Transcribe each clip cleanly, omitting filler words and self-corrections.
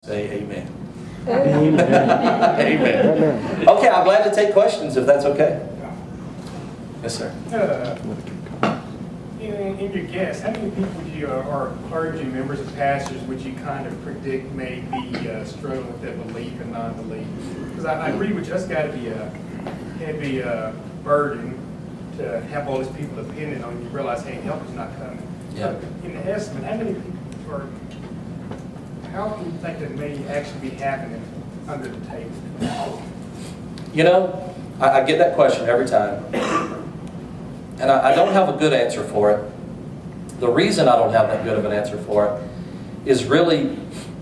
Say amen. Amen. Amen. Okay, I'm glad to take questions if that's okay. Yes, sir. In your guess, how many people would you, or clergy members or pastors would you kind of predict may be struggling with that belief and non-belief? Because I agree with you, that's got to be a heavy burden to have all these people dependent on you. Realize, hey, help is not coming. Yeah. In the estimate, how many people, or how do you think that may actually be happening under the table? You know, I get that question every time. And I don't have a good answer for it. The reason I don't have that good of an answer for it is really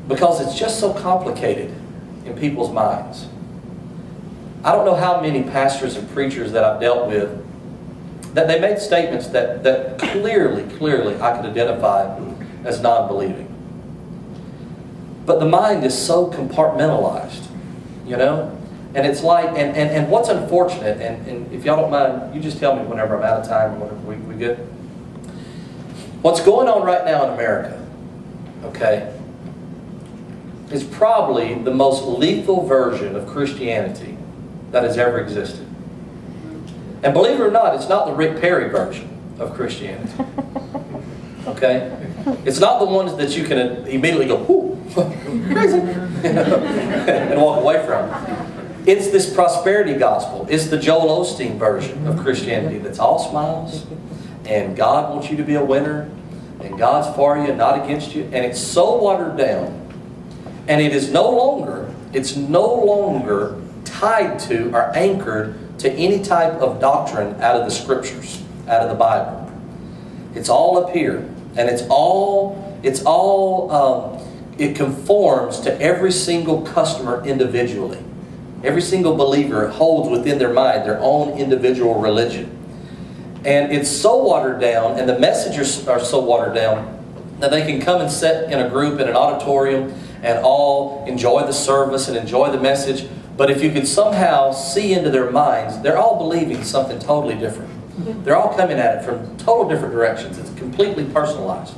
because it's just so complicated in people's minds. I don't know how many pastors and preachers that I've dealt with that they made statements that clearly I could identify as non-believing. But the mind is so compartmentalized, you know? And it's like, and what's unfortunate, and if y'all don't mind, you just tell me whenever I'm out of time or whenever we good. What's going on right now in America, okay, is probably the most lethal version of Christianity that has ever existed. And believe it or not, it's not the Rick Perry version of Christianity. Okay? It's not the ones that you can immediately go, whoo, crazy, and walk away from. It's this prosperity gospel. It's the Joel Osteen version of Christianity that's all smiles, and God wants you to be a winner, and God's for you and not against you. And it's so watered down, and it is no longer tied to or anchored to any type of doctrine out of the Scriptures, out of the Bible. It's all up here, and it conforms to every single customer individually. Every single believer holds within their mind their own individual religion. And it's so watered down, and the messages are so watered down, that they can come and sit in a group in an auditorium and all enjoy the service and enjoy the message. But if you could somehow see into their minds, they're all believing something totally different. They're all coming at it from total different directions. It's completely personalized.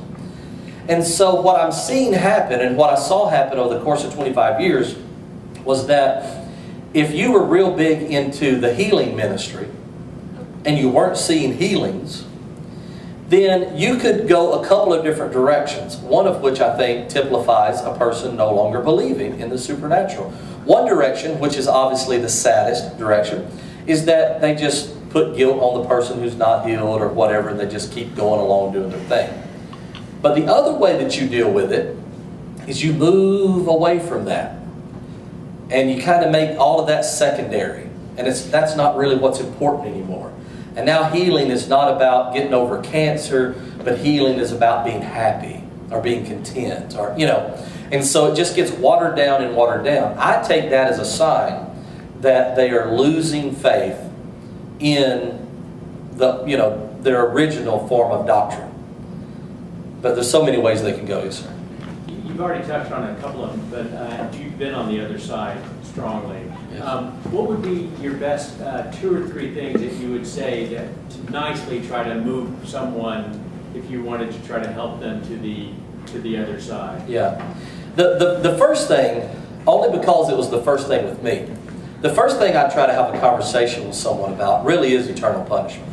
And so what I'm seeing happen, and what I saw happen over the course of 25 years, was that if you were real big into the healing ministry and you weren't seeing healings, then you could go a couple of different directions. One of which I think typifies a person no longer believing in the supernatural. One direction, which is obviously the saddest direction, is that they just put guilt on the person who's not healed or whatever, and they just keep going along doing their thing. But the other way that you deal with it is you move away from that. And you kind of make all of that secondary. And that's not really what's important anymore. And now healing is not about getting over cancer, but healing is about being happy or being content, or, you know. And so it just gets watered down and watered down. I take that as a sign that they are losing faith in their original form of doctrine. But there's so many ways they can go, yes, sir. You've already touched on a couple of them, but you've been on the other side strongly. Yes. What would be your best 2 or 3 things that you would say to nicely try to move someone if you wanted to try to help them to the other side? Yeah. The first thing, only because it was the first thing with me, the first thing I try to have a conversation with someone about really is eternal punishment.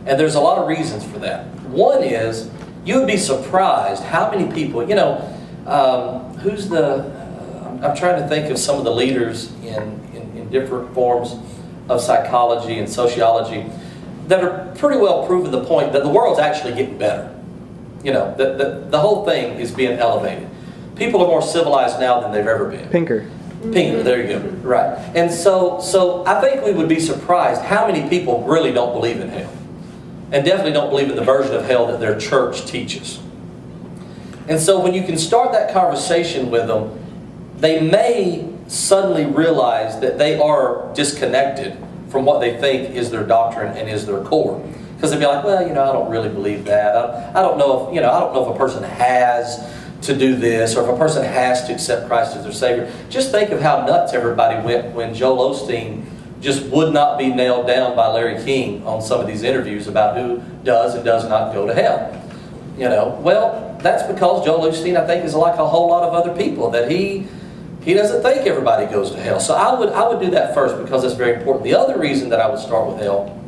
And there's a lot of reasons for that. One is, you would be surprised how many people, I'm trying to think of some of the leaders in different forms of psychology and sociology that are pretty well proving the point that the world's actually getting better. You know, the whole thing is being elevated. People are more civilized now than they've ever been. Pinker, there you go. Right. And so I think we would be surprised how many people really don't believe in hell. And definitely don't believe in the version of hell that their church teaches. And so when you can start that conversation with them, they may suddenly realize that they are disconnected from what they think is their doctrine and is their core. Because they'd be like, well, I don't really believe that. I don't know if a person has to do this, or if a person has to accept Christ as their Savior. Just think of how nuts everybody went when Joel Osteen just would not be nailed down by Larry King on some of these interviews about who does and does not go to hell. Well, that's because Joel Osteen, I think, is like a whole lot of other people, that he doesn't think everybody goes to hell. So I would do that first because it's very important. The other reason that I would start with hell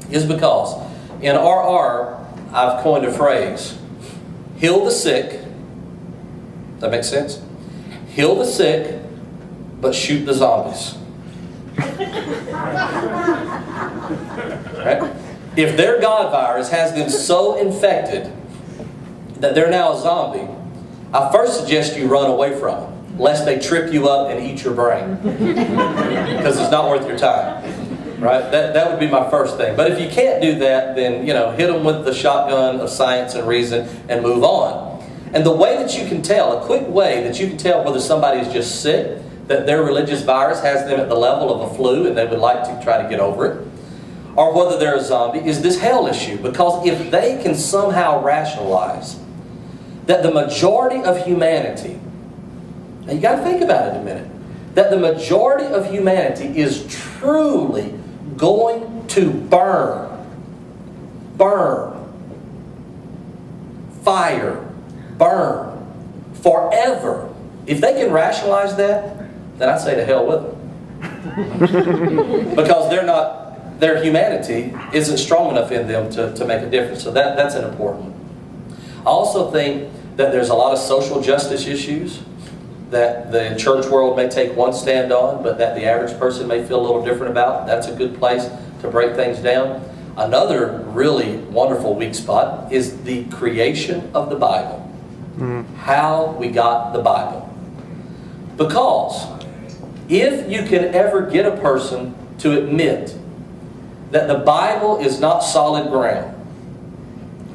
is because in RR, I've coined a phrase, heal the sick. That makes sense? Heal the sick, but shoot the zombies. Right? If their God virus has them so infected that they're now a zombie, I first suggest you run away from them, lest they trip you up and eat your brain. Because it's not worth your time. Right? That would be my first thing. But if you can't do that, then hit them with the shotgun of science and reason and move on. And the way that you can tell, a quick way that you can tell whether somebody is just sick, that their religious virus has them at the level of a flu and they would like to try to get over it, or whether they're a zombie, is this hell issue. Because if they can somehow rationalize that the majority of humanity, now you got to think about it a minute, that the majority of humanity is truly going to burn, fire, burn, forever. If they can rationalize that, then I say to hell with them. Because their humanity isn't strong enough in them to make a difference. So that's an important one. I also think that there's a lot of social justice issues that the church world may take one stand on, but that the average person may feel a little different about. That's a good place to break things down. Another really wonderful weak spot is the creation of the Bible. How we got the Bible. Because if you can ever get a person to admit that the Bible is not solid ground,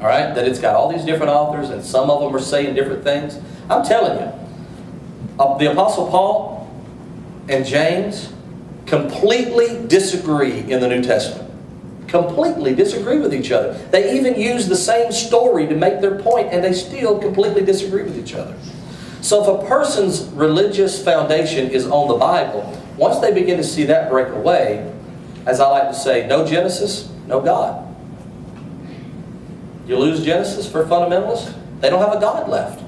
all right, that it's got all these different authors and some of them are saying different things, I'm telling you, the Apostle Paul and James completely disagree in the New Testament. Completely disagree with each other. They even use the same story to make their point, and they still completely disagree with each other. So if a person's religious foundation is on the Bible, once they begin to see that break away, as I like to say, no Genesis, no God. You lose Genesis for fundamentalists, they don't have a God left.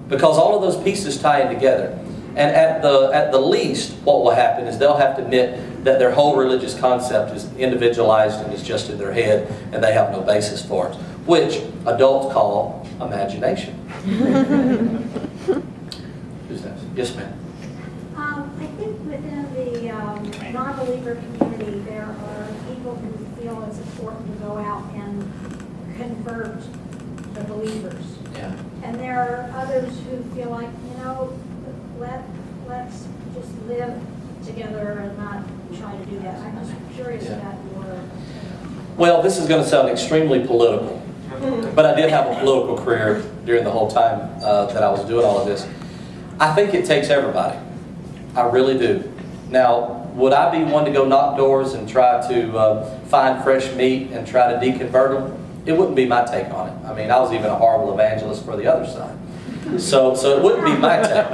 Because all of those pieces tie in together. And at the least, what will happen is they'll have to admit that their whole religious concept is individualized and is just in their head, and they have no basis for it, which adults call imagination. Who's next? Yes, ma'am. I think within the non-believer community, there are people who feel it's important to go out and convert the believers. Yeah. And there are others who feel like, let's just live together and not try to do that. I'm just curious about your... Well, this is going to sound extremely political, but I did have a political career during the whole time that I was doing all of this. I think it takes everybody. I really do. Now, would I be one to go knock doors and try to find fresh meat and try to deconvert them? It wouldn't be my take on it. I mean, I was even a horrible evangelist for the other side. So it wouldn't be my take.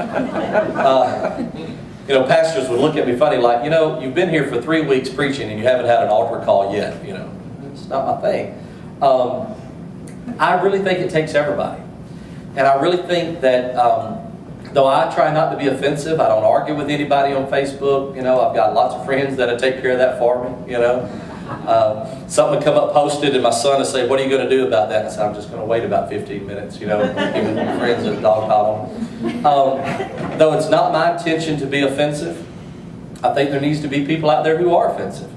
Pastors would look at me funny like, you've been here for 3 weeks preaching and you haven't had an altar call yet. It's not my thing. I really think it takes everybody. And I really think that, though I try not to be offensive, I don't argue with anybody on Facebook. I've got lots of friends that'll take care of that for me, Something would come up posted and my son would say, what are you going to do about that? And I said, I'm just going to wait about 15 minutes, give my friends a dog pile on. Though it's not my intention to be offensive, I think there needs to be people out there who are offensive.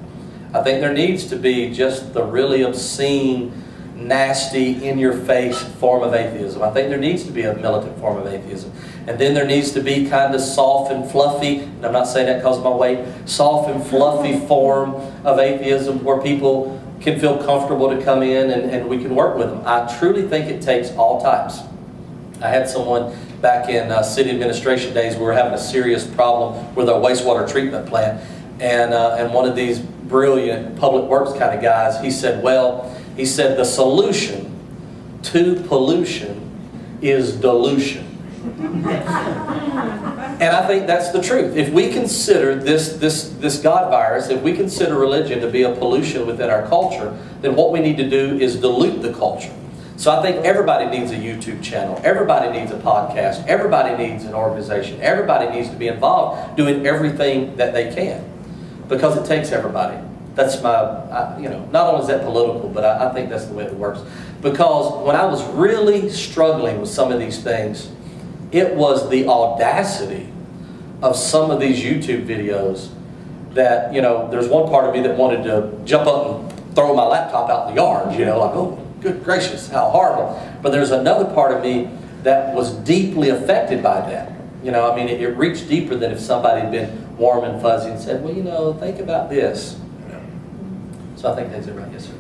I think there needs to be just the really obscene, nasty, in-your-face form of atheism. I think there needs to be a militant form of atheism. And then there needs to be kind of soft and fluffy, and I'm not saying that because of my weight, soft and fluffy form of atheism where people can feel comfortable to come in and we can work with them. I truly think it takes all types. I had someone back in city administration days, we were having a serious problem with our wastewater treatment plant, and one of these brilliant public works kind of guys, he said, the solution to pollution is dilution. And I think that's the truth. If we consider this God virus, if we consider religion to be a pollution within our culture, then what we need to do is dilute the culture. So I think everybody needs a YouTube channel. Everybody needs a podcast. Everybody needs an organization. Everybody needs to be involved doing everything that they can, because it takes everybody. That's my, not only is that political, but I think that's the way it works. Because when I was really struggling with some of these things, it was the audacity of some of these YouTube videos that, there's one part of me that wanted to jump up and throw my laptop out in the yard, like, oh, good gracious, how horrible. But there's another part of me that was deeply affected by that. It reached deeper than if somebody had been warm and fuzzy and said, well, think about this. So I think that's it, right? Yes, sir.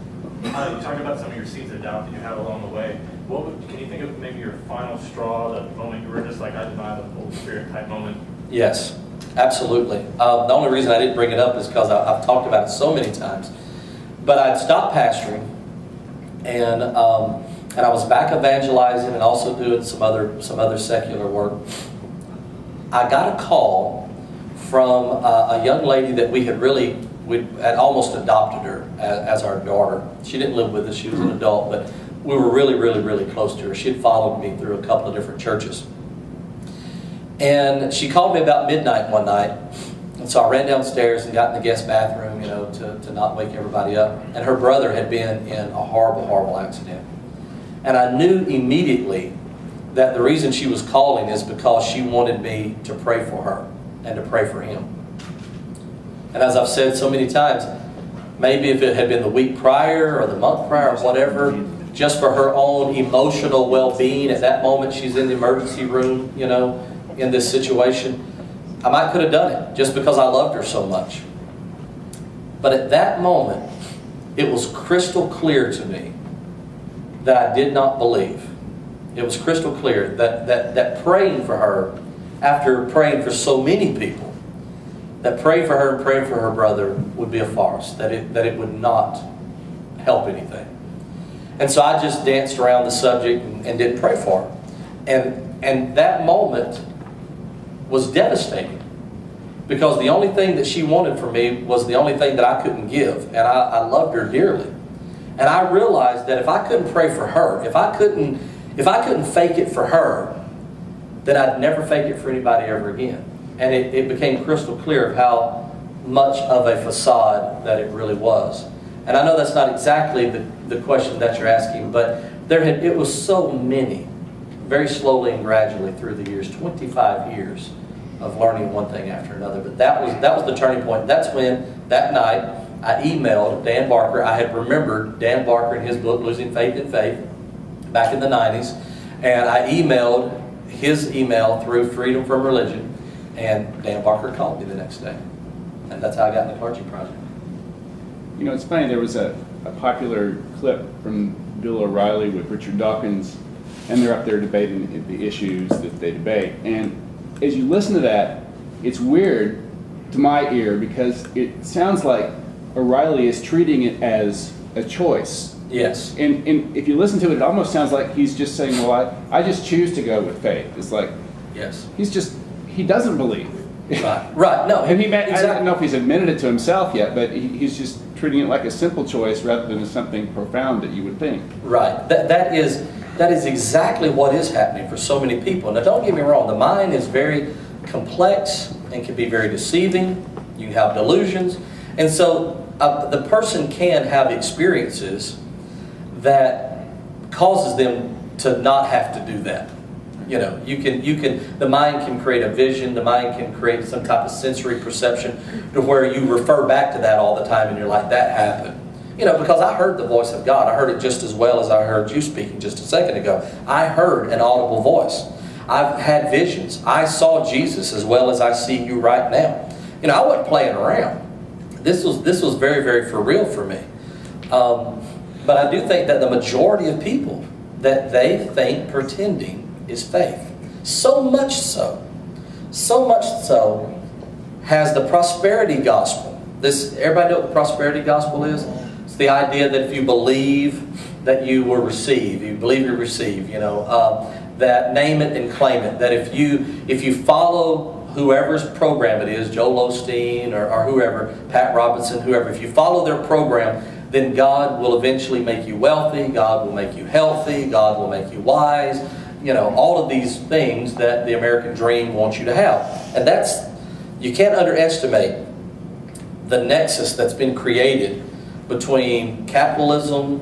You talked about some of your seeds of doubt that you had along the way. Can you think of maybe your final straw, the moment you were just like, I deny the Holy Spirit type moment? Yes, absolutely. The only reason I didn't bring it up is because I've talked about it so many times. But I'd stopped pastoring, and I was back evangelizing and also doing some other secular work. I got a call from a young lady that we had almost adopted her as our daughter. She didn't live with us, she was an adult, but we were really, really, really close to her. She had followed me through a couple of different churches. And she called me about midnight one night, and so I ran downstairs and got in the guest bathroom, to not wake everybody up. And her brother had been in a horrible, horrible accident. And I knew immediately that the reason she was calling is because she wanted me to pray for her and to pray for him. And as I've said so many times, maybe if it had been the week prior or the month prior or whatever, just for her own emotional well-being at that moment, she's in the emergency room, in this situation, I might could have done it just because I loved her so much. But at that moment, it was crystal clear to me that I did not believe. It was crystal clear that praying for her, after praying for so many people, that praying for her and praying for her brother would be a farce, that it would not help anything. And so I just danced around the subject and didn't pray for her. And that moment was devastating, because the only thing that she wanted from me was the only thing that I couldn't give, and I loved her dearly. And I realized that if I couldn't pray for her, if I couldn't fake it for her, then I'd never fake it for anybody ever again. And it became crystal clear of how much of a facade that it really was. And I know that's not exactly the question that you're asking, but it was so many, very slowly and gradually through the years, 25 years of learning one thing after another. But that was the turning point. That's when, that night, I emailed Dan Barker. I had remembered Dan Barker and his book, Losing Faith in Faith, back in the 90s. And I emailed his email through Freedom from Religion. And Dan Barker called me the next day. And that's how I got in the Clergy Project. It's funny, there was a popular clip from Bill O'Reilly with Richard Dawkins, and they're up there debating the issues that they debate. And as you listen to that, it's weird to my ear, because it sounds like O'Reilly is treating it as a choice. Yes. And if you listen to it, it almost sounds like he's just saying, well, I just choose to go with faith. It's like, yes, he doesn't believe. Right. No. And exactly. I don't know if he's admitted it to himself yet, but he's just treating it like a simple choice rather than something profound that you would think. Right. That is exactly what is happening for so many people. Now, don't get me wrong. The mind is very complex and can be very deceiving. You can have delusions. And so the person can have experiences that causes them to not have to do that. The mind can create a vision, the mind can create some type of sensory perception to where you refer back to that all the time and you're like, that happened. Because I heard the voice of God. I heard it just as well as I heard you speaking just a second ago. I heard an audible voice. I've had visions. I saw Jesus as well as I see you right now. I wasn't playing around. This was very, very for real for me. But I do think that the majority of people, that they think pretending is faith. So much so has the prosperity gospel. Everybody know what the prosperity gospel is? It's the idea that if you believe that you will receive, you believe you receive, that name it and claim it. That if you follow whoever's program it is, Joel Osteen or whoever, Pat Robinson, whoever, if you follow their program, then God will eventually make you wealthy, God will make you healthy, God will make you wise. You know, all of these things that the American dream wants you to have. And you can't underestimate the nexus that's been created between capitalism,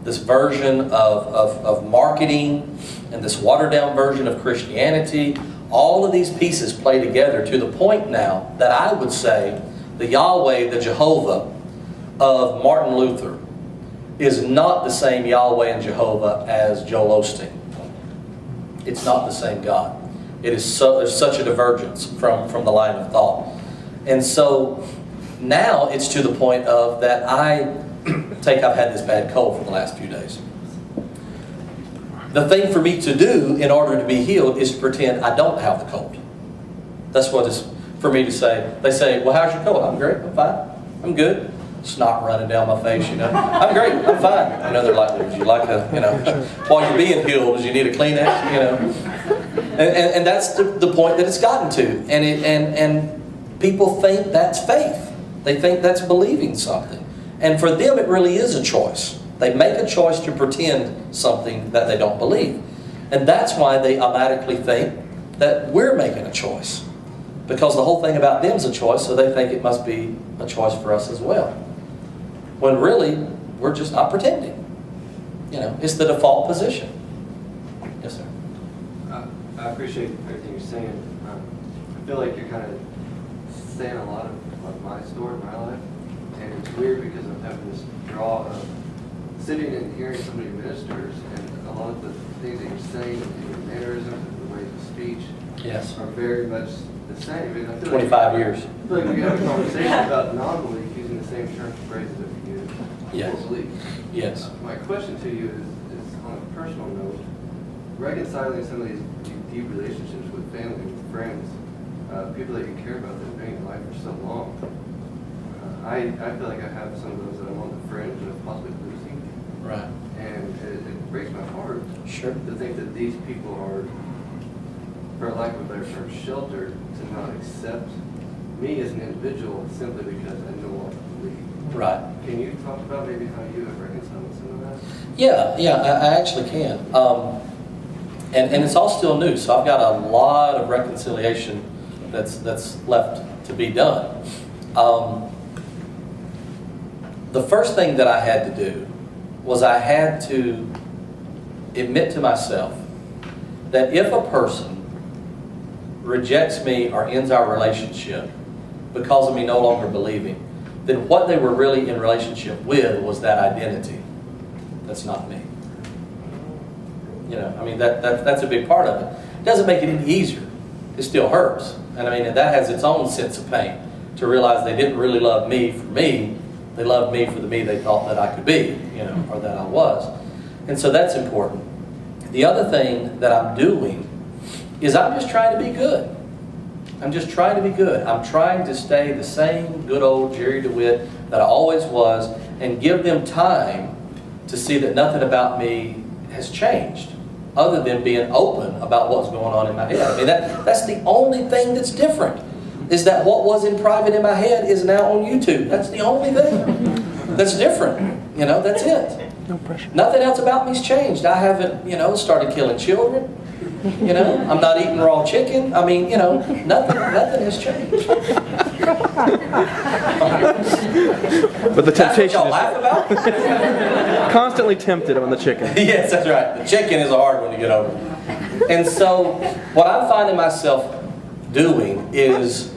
this version of marketing, and this watered down version of Christianity. All of these pieces play together to the point now that I would say the Yahweh, the Jehovah of Martin Luther is not the same Yahweh and Jehovah as Joel Osteen. It's not the same God. There's such a divergence from the line of thought. And so now it's to the point of that I've had this bad cold for the last few days. The thing for me to do in order to be healed is to pretend I don't have the cold. That's what it's for me to say. They say, well, how's your cold? I'm great, I'm fine, I'm good. Snot running down my face, you know. I'm great, I'm fine. You know, they're like, would you like a, you know, while you're being healed, does you need a Kleenex, you know. And that's the point that it's gotten to. And people think that's faith. They think that's believing something. And for them, it really is a choice. They make a choice to pretend something that they don't believe. And that's why they automatically think that we're making a choice. Because the whole thing about them is a choice, so they think it must be a choice for us as well. When really, we're just not pretending. You know, it's the default position. Yes, sir. I appreciate everything you're saying. I feel like you're kind of saying a lot of my story, my life. And it's weird because I'm having this draw of sitting and hearing somebody ministers, and a lot of the things that you're saying, and your mannerisms and the ways of speech, Yes. are very much the same. And I feel 25 years. I feel like we have a conversation about non-belief using the same terms and phrases that we use Yes. for belief. Yes. My question to you is on a personal note, reconciling some of these deep relationships with family, with friends, people that you care about that have been in your life for so long. I feel like I have some of those that I'm on the fringe of possibly losing. Right. And it breaks my heart Sure. to think that these people are, for lack of a better term, sheltered to not accept me as an individual simply because I no longer believe. Right. Can you talk about maybe how you have reconciled some of that? Yeah, I actually can. And it's all still new, so I've got a lot of reconciliation that's left to be done. The first thing that I had to do was I had to admit to myself that if a person rejects me or ends our relationship because of me no longer believing, then what they were really in relationship with was that identity. That's not me. You know, I mean, that's a big part of it. It doesn't make it any easier. It still hurts. And I mean, that has its own sense of pain, to realize they didn't really love me for me. They loved me for the me they thought that I could be, you know, or that I was. And so that's important. The other thing that I'm doing is I'm just trying to be good. I'm just trying to be good. I'm trying to stay the same good old Jerry DeWitt that I always was, and give them time to see that nothing about me has changed, other than being open about what's going on in my head. I mean, that's the only thing that's different, is that what was in private in my head is now on YouTube. That's the only thing that's different. You know, that's it. No pressure. Nothing else about me's changed. I haven't, you know, started killing children. You know, I'm not eating raw chicken. I mean, you know, nothing has changed. But the That's what temptation y'all is laugh about? constantly tempted on the chicken. Yes, that's right. The chicken is a hard one to get over. And so what I'm finding myself doing is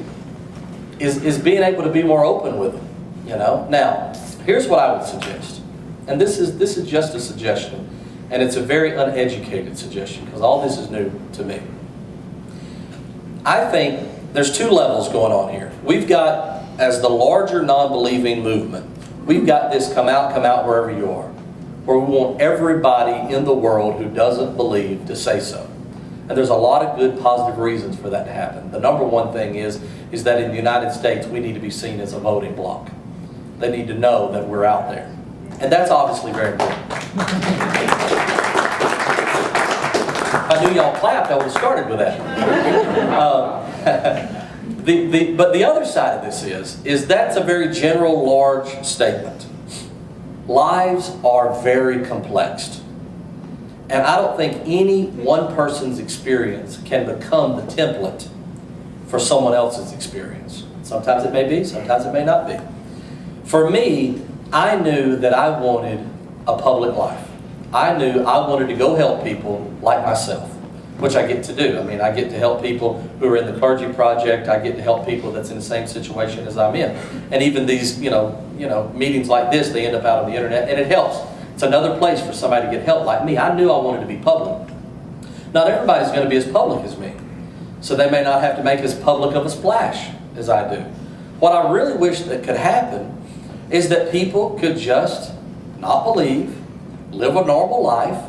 being able to be more open with them. You know? Now, here's what I would suggest. And this is just a suggestion. And it's a very uneducated suggestion, because all this is new to me. I think there's two levels going on here. We've got, as the larger non-believing movement, we've got this come out wherever you are, where we want everybody in the world who doesn't believe to say so. And there's a lot of good positive reasons for that to happen. The number one thing is that in the United States we need to be seen as a voting bloc. They need to know that we're out there. And that's obviously very important. If I knew y'all clapped, I would have started with that. But the other side of this is that's a very general, large statement. lives are very complex. And I don't think any one person's experience can become the template for someone else's experience. Sometimes it may be, sometimes it may not be. For me, I knew that I wanted a public life. I knew I wanted to go help people like myself, which I get to do. I mean, I get to help people who are in the clergy project. I get to help people that's in the same situation as I'm in. And even these, meetings like this, they end up out on the internet, and it helps. It's another place for somebody to get help like me. I knew I wanted to be public. Not everybody's going to be as public as me, so they may not have to make as public of a splash as I do. What I really wish that could happen is that people could just not believe, live a normal life,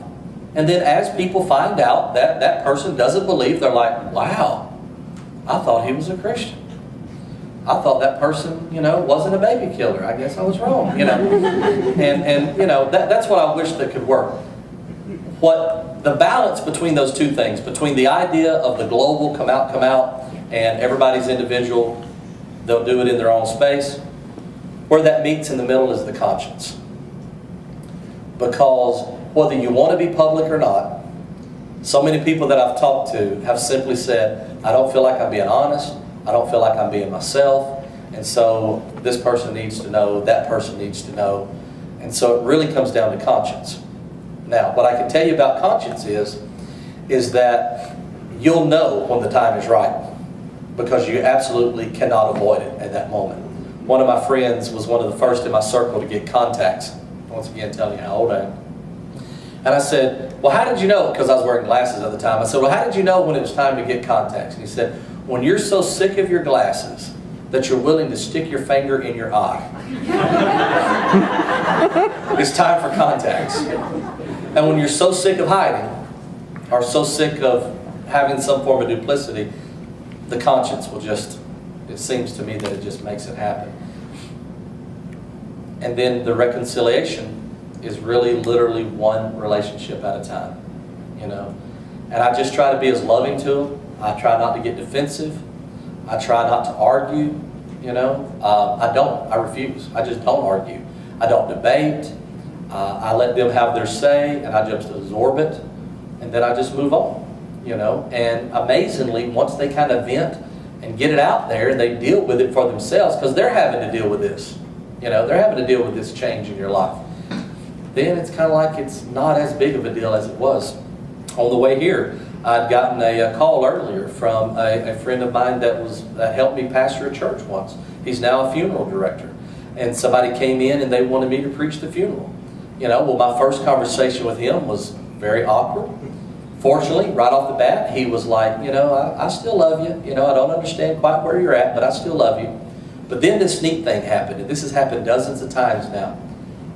and then as people find out that that person doesn't believe, they're like, wow, I thought he was a Christian. I thought that person, wasn't a baby killer. I guess I was wrong, that's what I wish that could work. What the balance between those two things, between the idea of the global come out, and everybody's individual, they'll do it in their own space, where that meets in the middle is the conscience. Because whether you want to be public or not, so many people that I've talked to have simply said, I don't feel like I'm being honest, I don't feel like I'm being myself, and so this person needs to know, that person needs to know, and so it really comes down to conscience. Now, what I can tell you about conscience is that you'll know when the time is right, because you absolutely cannot avoid it at that moment. One of my friends was one of the first in my circle to get contacts. Once again, telling you how old I am. And I said, well, how did you know? Because I was wearing glasses at the time. I said, well, how did you know when it was time to get contacts? And he said, when you're so sick of your glasses that you're willing to stick your finger in your eye. It's time for contacts. And when you're so sick of hiding, or so sick of having some form of duplicity, the conscience will just, it seems to me that it just makes it happen. And then the reconciliation is really literally one relationship at a time, And I just try to be as loving to them. I try not to get defensive. I try not to argue, I refuse. I just don't argue. I don't debate. I let them have their say, and I just absorb it, and then I just move on, And amazingly, once they kind of vent and get it out there, and they deal with it for themselves, because they're having to deal with this. They're having to deal with this change in your life. Then it's kind of like it's not as big of a deal as it was. On the way here, I'd gotten a call earlier from a friend of mine that helped me pastor a church once. He's now a funeral director. And somebody came in and they wanted me to preach the funeral. Well, my first conversation with him was very awkward. Fortunately, right off the bat, he was like, I still love you. I don't understand quite where you're at, but I still love you. But then this neat thing happened, and this has happened dozens of times now.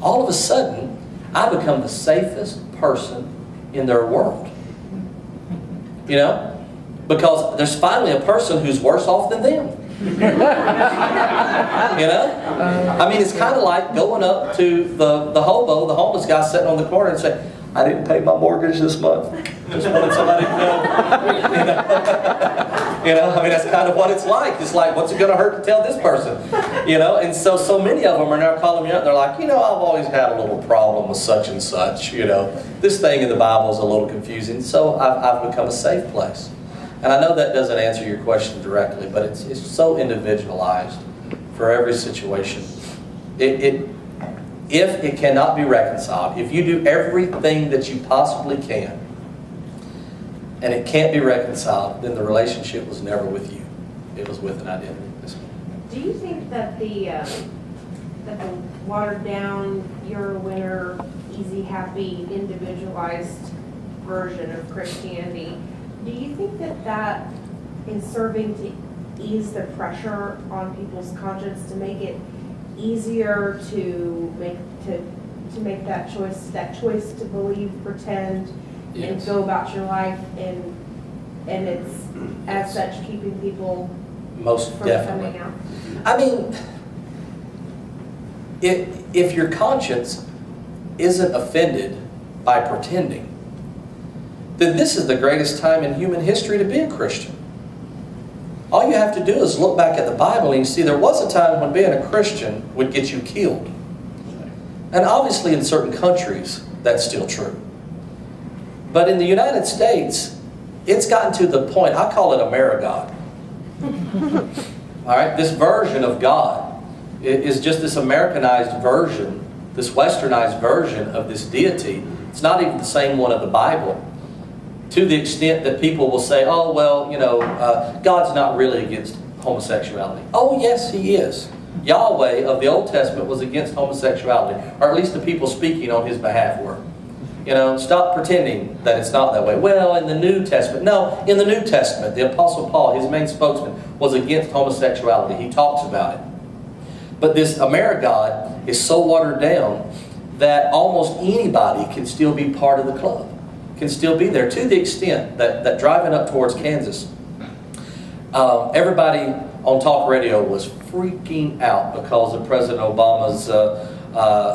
All of a sudden, I become the safest person in their world. Because there's finally a person who's worse off than them. I mean, it's kind of like going up to the hobo, the homeless guy sitting on the corner and saying, I didn't pay my mortgage this month. Just wanted somebody to know. I mean, that's kind of what it's like. It's like, what's it going to hurt to tell this person? And so many of them are now calling me up. They're like, I've always had a little problem with such and such. This thing in the Bible is a little confusing. So I've become a safe place. And I know that doesn't answer your question directly, but it's so individualized for every situation. If it cannot be reconciled, if you do everything that you possibly can, and it can't be reconciled, then the relationship was never with you. It was with an identity. Do you think that the watered down, you're a winner, easy, happy, individualized version of Christianity, do you think that is serving to ease the pressure on people's conscience, to make it easier to make that choice to believe, pretend, Yes. and go about your life, and it's as such keeping people Most from definitely. coming out? I mean, if your conscience isn't offended by pretending, then this is the greatest time in human history to be a Christian. All you have to do is look back at the Bible and you see there was a time when being a Christian would get you killed. And obviously in certain countries, that's still true. But in the United States, it's gotten to the point, I call it AmeriGod. All right, this version of God is just this Americanized version, this westernized version of this deity. It's not even the same one of the Bible. To the extent that people will say, oh, well, you know, God's not really against homosexuality. Oh, yes, He is. Yahweh of the Old Testament was against homosexuality, or at least the people speaking on His behalf were. You know, stop pretending that it's not that way. Well, in the New Testament, no, in the New Testament, the Apostle Paul, his main spokesman, was against homosexuality. He talks about it. But this AmeriGod is so watered down that almost anybody can still be part of the club, can still be there, to the extent that driving up towards Kansas, everybody on talk radio was freaking out because of President Obama's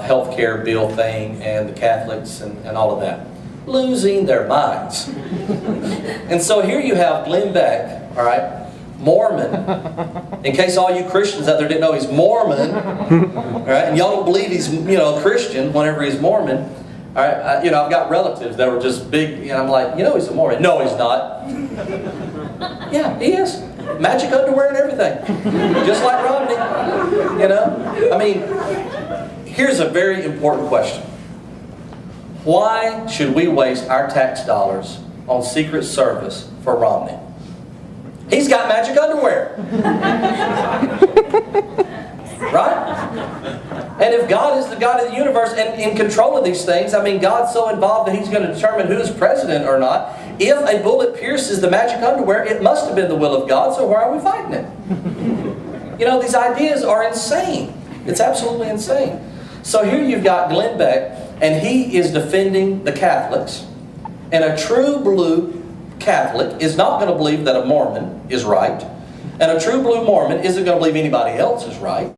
health care bill thing and the Catholics and all of that. Losing their minds. And so here you have Glenn Beck, all right, Mormon. In case all you Christians out there didn't know, he's Mormon. All right, and y'all don't believe he's, you know, a Christian whenever he's Mormon. All right, you know, I've got relatives that were just big, and I'm like, you know, he's a Mormon. No, he's not. Yeah, he is. Magic underwear and everything. Just like Romney. You know? I mean, here's a very important question. Why should we waste our tax dollars on Secret Service for Romney? He's got magic underwear. Right? And if God is the God of the universe and in control of these things, I mean, God's so involved that He's going to determine who's president or not. If a bullet pierces the magic underwear, it must have been the will of God, so why are we fighting it? You know, these ideas are insane. It's absolutely insane. So here you've got Glenn Beck, and he is defending the Catholics. And a true blue Catholic is not going to believe that a Mormon is right. And a true blue Mormon isn't going to believe anybody else is right.